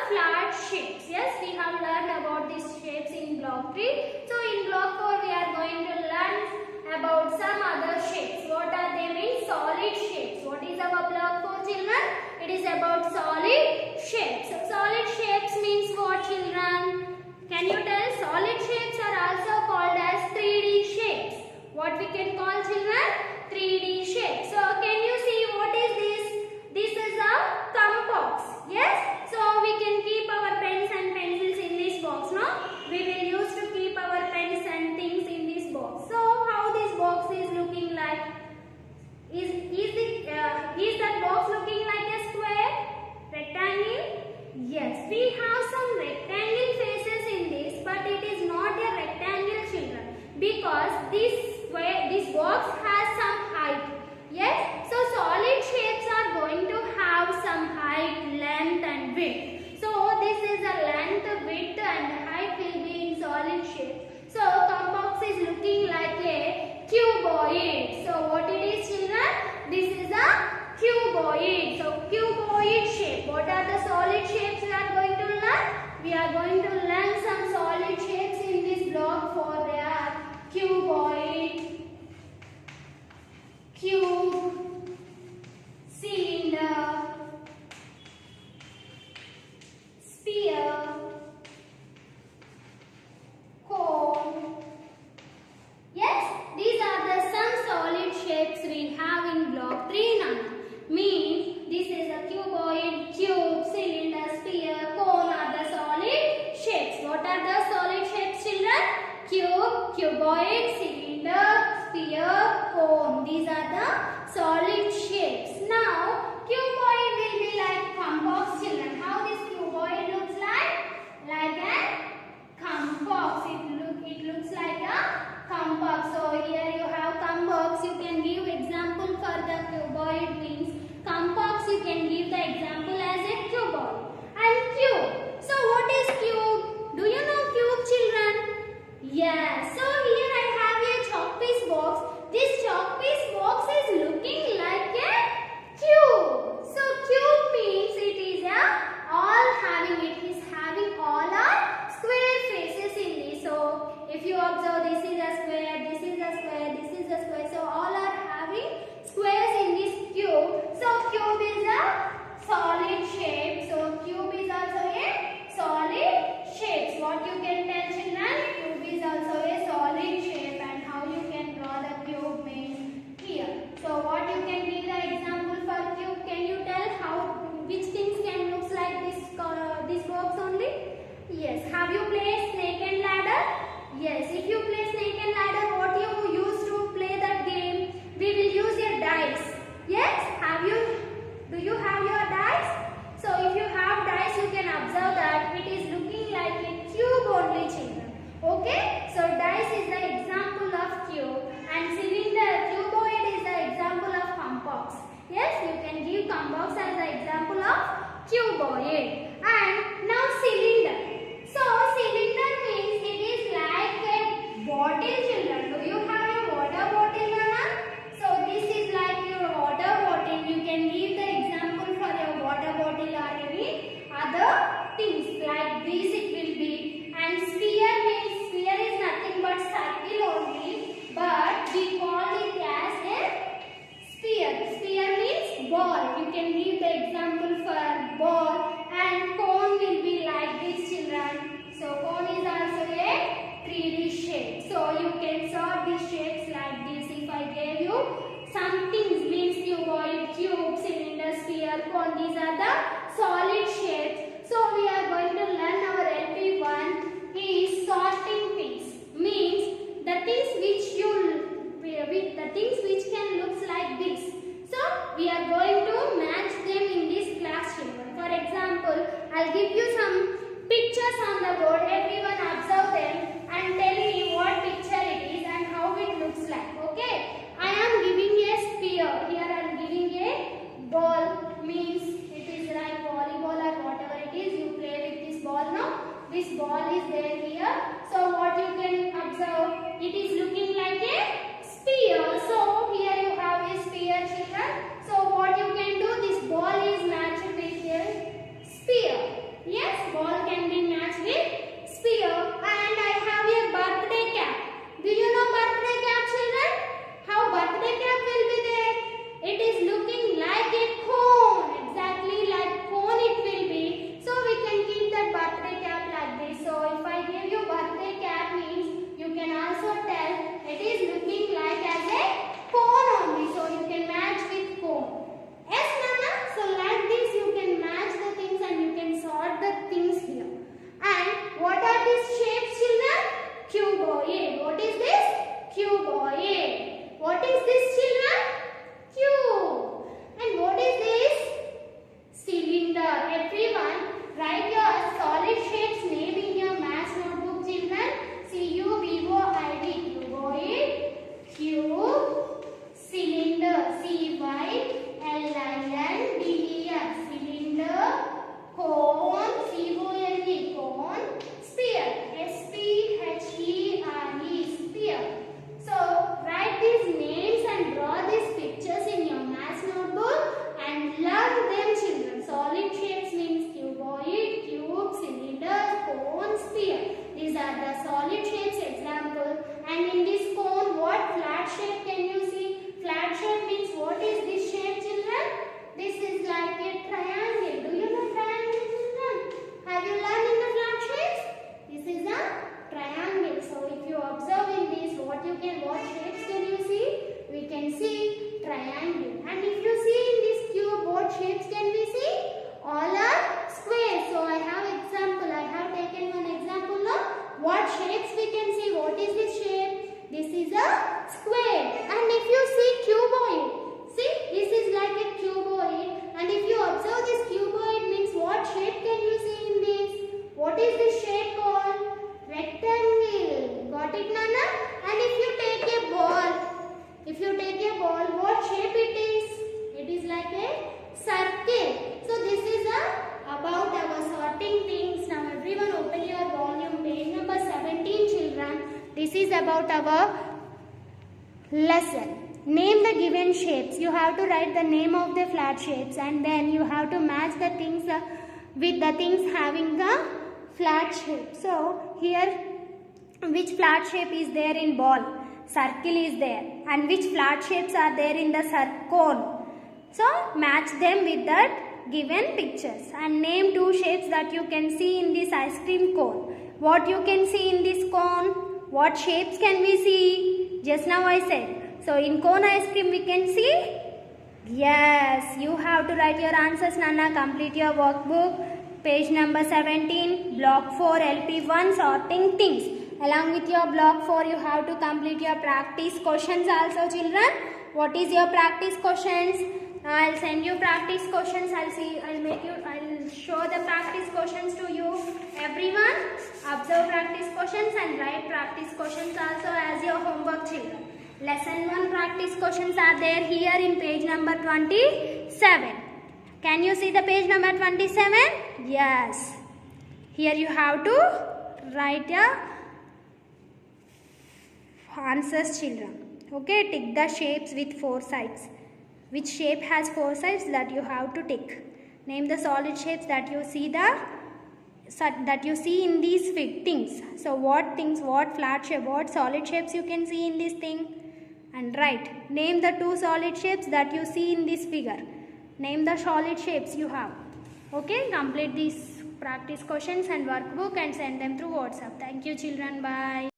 flat shapes. Yes, we have learned about these shapes in block 3. So in block 4 we are going to learn about some other shapes. What are they mean? Solid shapes. What is our block 4 children? It is about solid shapes. So solid shapes means what children? Can you tell? Solid shapes are also called as 3D shapes. What we can call children? 3D shapes. So can you see what is this? This is a compass. Yes? So we can keep our pens and pencils in this box, no? We will use to keep our pens and things in this box. So how this box is looking like? Is that box looking like a square? Rectangle? Yes, we have some rectangle faces in this, but it is not a rectangle children, because this box has some height. Yes, so solid shapes are going to have some height, length and width. So this is a length, width and height will be in solid shape. So compass is looking like a cuboid. So what it is children? This is a cuboid. So cuboid shape. What are the solid shapes we are going to learn? We are going to learn some solid shapes in this block 4. They are cuboid, cube, cylinder, sphere, cone. Yes, these are the some solid shapes we have in block 3 now. Means this is a cuboid, cube, cylinder, sphere, cone are the solid shapes. What are the solid shapes children? Cube, cuboid, cylinder, sphere, cone. These are the solid shapes. Now, cuboid will be like compass children. How this cuboid looks like? Like a compass. It looks like a compass. So here you have compass. You can give example for the cuboid means compass. You can give the example as a cuboid. And cube. So what is cube? Do you know cube children? Yes. So here I have a chalk piece box. This chalk piece box is looking like a cube. So cube means it is having all our square faces in this. So if you observe, this is a square, this is a square, this is a square. So all are having squares in this cube. So cube is a solid shape. So cube is also a solid shape. What you can tell children? Cube is also a solid shape, and how you can draw the cube means here. So what you can give the example for cube? Can you tell which things can looks like this box only? Yes. Have you played snake and ladder? Yes. If you play snake and ladder, what you use to play that game? We will use your dice. Yes. Do you have your dice? So if you have dice, you can observe that it is looking like a cube only children. Okay. So dice is the example of cube, and cylinder, cuboid is the example of compass. Yes, you can give compass as the example of cuboid. And now cylinder. So cylinder means it is like a bottle children. Do you have a water bottle or not? So this is like your water bottle. You can give the example for your water bottle or any other things like this it will be. And sphere means sphere is nothing but circle only, but we call it as a sphere. Sphere means ball. You can give the example for ball. And cone will be like this children. So cone is also a 3D shape. So you can sort these shapes like this. If I gave you some things means cuboid, cube, cylinder, sphere, cone. These are the solid shapes. So we are going to learn our LP1 is sorting things. Means the things which can looks like this. So we are going to match them in this class children. For example, I'll give you some pictures on the board. Everyone observe them and tell me what picture it is and how it looks like. Okay? I am giving a sphere. Here I am giving a ball. Means it is like volleyball or whatever it is. You play with this ball now. This ball is there here. So what you can observe, it is looking like a sphere. So here you have a sphere children. So what you can do, this ball is matched with a sphere. Yes, ball can be matched with sphere. And I have a birthday cap. Do you know birthday cap, children? How birthday cap will be there? It is looking like a cone. Exactly like cone it will be. So we can keep that birthday cap like this. So if I give you birthday cap means you can also tell it is looking like as a cone only. So you can match with cone. Yes, Nana? So like this you can match the things and you can sort the things here. And what are these shapes, children? Cuboid. What is this? Cuboid. What is this, children? Cube. And what is this? Cylinder. Everyone, write your solid shapes name in your maths notebook, children. Cuboid. Cuboid, cube, cylinder. Cylinder. Cylinder. Cone. Cone. Sphere. Sphere. Sphere. So write these names and draw these pictures in your maths notebook and learn them, children. Solid shapes means cuboid, cube, cylinder, cone, sphere. These are the solid shapes example. And in this cone, what flat shape can you see? Flat shape means what is this shape, children? This is like a triangle. Do you know triangle, children? Have you learned in the flat shapes? This is a triangle. So if you observe in this, what shapes can you see? We can see triangle. And if you see in this cube, what shapes can we see? All are squares. So I have example. I have taken one example of what shapes we can see. What is this shape? This is a square. And if you see cuboid, see this is like a cuboid. And if you observe this cuboid means what shape can you see in this? What is this shape called? Rectangle. Got it, Nana? And if you take a ball, what shape it is? It is like a circle. So this is about our sorting things. Now everyone open your volume, page number 17, children. This is about our lesson. Name the given shapes. You have to write the name of the flat shapes and then you have to match the things with the things having the flat shape. So here, which flat shape is there in ball? Circle is there. And which flat shapes are there in the cone? So match them with that given pictures. And name two shapes that you can see in this ice cream cone. What you can see in this cone? What shapes can we see? Just now I said. So in cone ice cream we can see? Yes. You have to write your answers, Nana. Complete your workbook. Page number 17, block 4, LP1, sorting things. Along with your block 4, you have to complete your practice questions also, children. What is your practice questions? I'll send you practice questions. I'll show the practice questions to you. Everyone, observe practice questions and write practice questions also as your homework, children. Lesson 1 practice questions are there here in page number 27. Can you see the page number 27? Yes. Here you have to write your answers, children. Okay, tick the shapes with 4 sides. Which shape has 4 sides that you have to tick. Name the solid shapes that you see in these things. So what things, what flat shape, what solid shapes you can see in this thing. And write. Name the 2 solid shapes that you see in this figure. Name the solid shapes you have. Okay, complete these practice questions and workbook and send them through WhatsApp. Thank you, children. Bye.